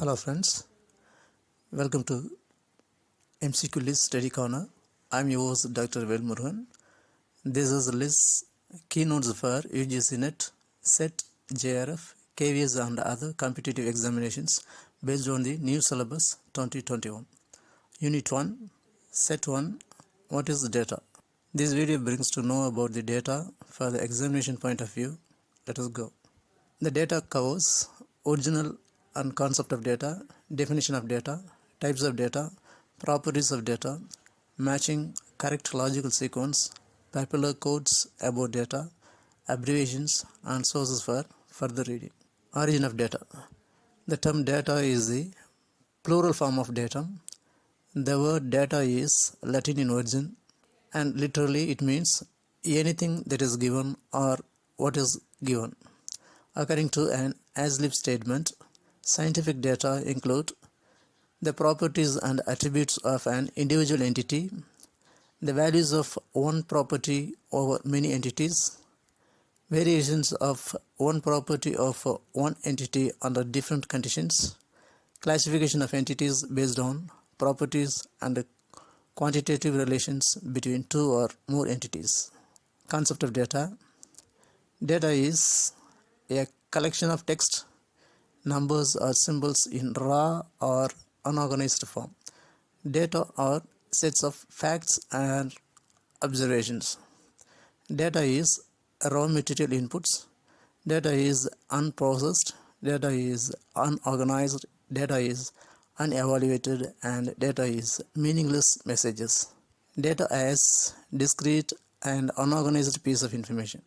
Hello friends, welcome to MCQ List Study Corner. I'm your host Dr. Velmurugan. This is list keynotes for UGC NET, SET, JRF, KVS and other competitive examinations based on the new syllabus 2021. Unit 1, Set 1, what is the data? This video brings to know about the data for the examination point of view. Let us go. The data covers original and concept of data, definition of data, types of data, properties of data, matching correct logical sequence, popular quotes about data, abbreviations and sources for further reading. Origin of data. The term data is the plural form of datum. The word data is Latin in origin and literally it means anything that is given or what is given. According to an as-lib statement, scientific data include the properties and attributes of an individual entity, the values of one property over many entities, variations of one property of one entity under different conditions, classification of entities based on properties and quantitative relations between two or more entities. Concept of data. Data is a collection of text, numbers or symbols in raw or unorganized form. Data are sets of facts and observations. Data is raw material inputs. Data is unprocessed. Data is unorganized. Data is unevaluated, and data is meaningless messages. Data as discrete and unorganized piece of information.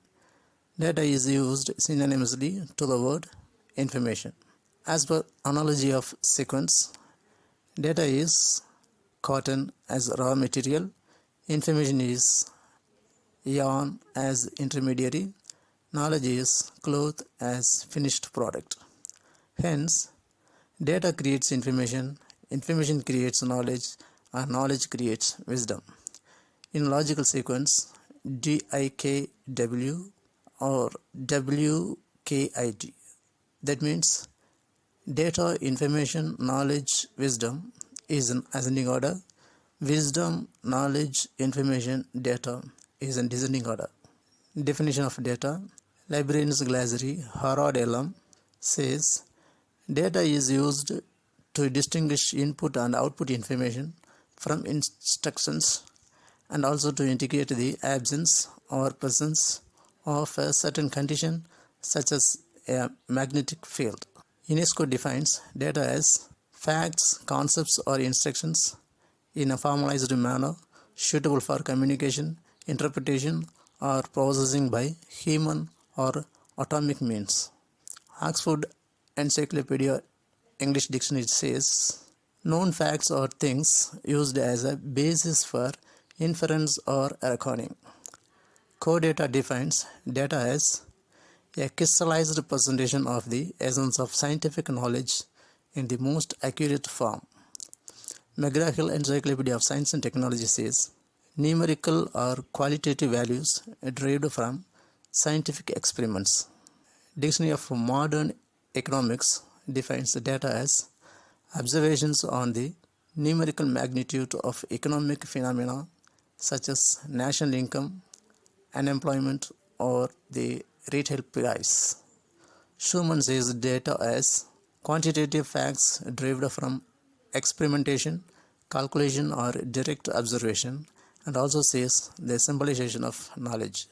Data is used synonymously to the word information. As per analogy of sequence, data is cotton as raw material, information is yarn as intermediary, knowledge is cloth as finished product. Hence, data creates information, information creates knowledge, and knowledge creates wisdom. In logical sequence, DIKW or WKIT. That means data, information, knowledge, wisdom is in ascending order. Wisdom, knowledge, information, data is in descending order. Definition of data. Librarian's Glossary, Harald Elam, says data is used to distinguish input and output information from instructions and also to indicate the absence or presence of a certain condition such as a magnetic field. UNESCO defines data as facts, concepts or instructions in a formalized manner suitable for communication, interpretation or processing by human or atomic means. Oxford Encyclopedia English Dictionary says known facts are things used as a basis for inference or reckoning. CoData defines data as a crystallized presentation of the essence of scientific knowledge in the most accurate form. McGraw-Hill Encyclopedia of Science and Technology says numerical or qualitative values derived from scientific experiments. Dictionary of Modern Economics defines the data as observations on the numerical magnitude of economic phenomena such as national income, unemployment or the retail price. Schumann says data as quantitative facts derived from experimentation, calculation or direct observation, and also says the symbolization of knowledge.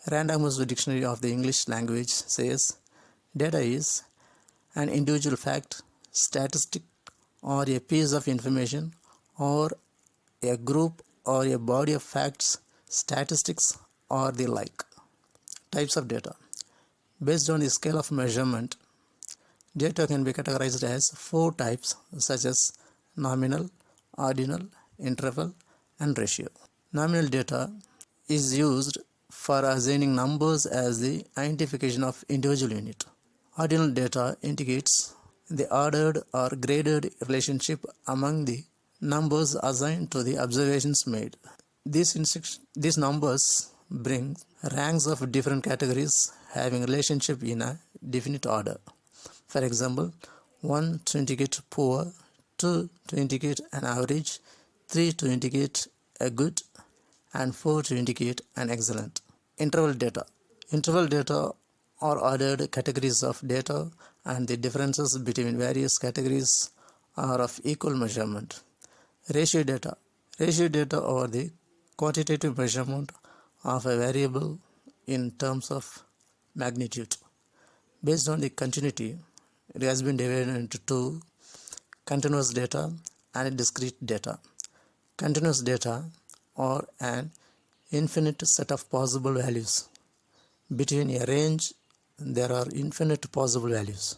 Random House Dictionary of the English Language says data is an individual fact, statistic or a piece of information or a group or a body of facts, statistics or the like. Types of data. Based on the scale of measurement, data can be categorized as 4 types such as nominal, ordinal, interval and ratio. Nominal data is used for assigning numbers as the identification of individual unit. Ordinal data indicates the ordered or graded relationship among the numbers assigned to the observations made. These numbers bring ranks of different categories having relationship in a definite order. For example, 1 to indicate poor, 2 to indicate an average, 3 to indicate a good, and 4 to indicate an excellent. Interval data. Interval data are ordered categories of data, and the differences between various categories are of equal measurement. Ratio data. Ratio data are the quantitative measurement of a variable in terms of magnitude. Based on the continuity, it has been divided into two: continuous data and discrete data. Continuous data are an infinite set of possible values. Between a range, there are infinite possible values.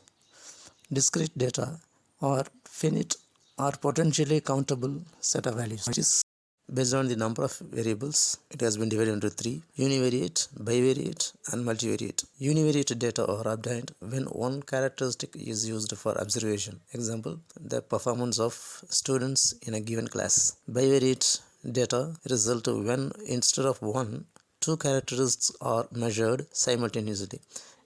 Discrete data are finite or potentially countable set of values, which is based on the number of variables. It has been divided into three: univariate, bivariate, and multivariate. Univariate data are obtained when one characteristic is used for observation. Example, the performance of students in a given class. Bivariate data result when instead of one, two characteristics are measured simultaneously.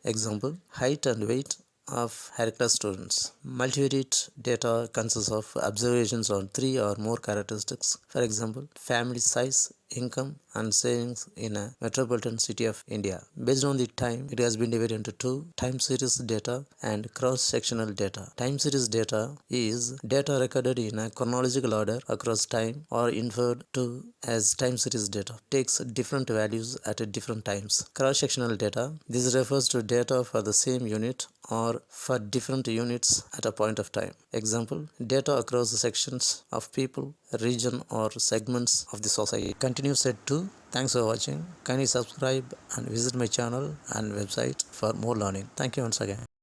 Example, height and weight of higher class students. Multivariate data consists of observations on three or more characteristics. For example, family size, income, and savings in a metropolitan city of India. Based on the time, it has been divided into two: time series data and cross-sectional data. Time series data is data recorded in a chronological order across time or inferred to as time series data. Takes different values at different times. Cross-sectional data. This refers to data for the same unit or for different units at a point of time. Example, data across the sections of people, region, or segments of the society. Continue set 2. Thanks for watching. Kindly subscribe and visit my channel and website for more learning. Thank you once again.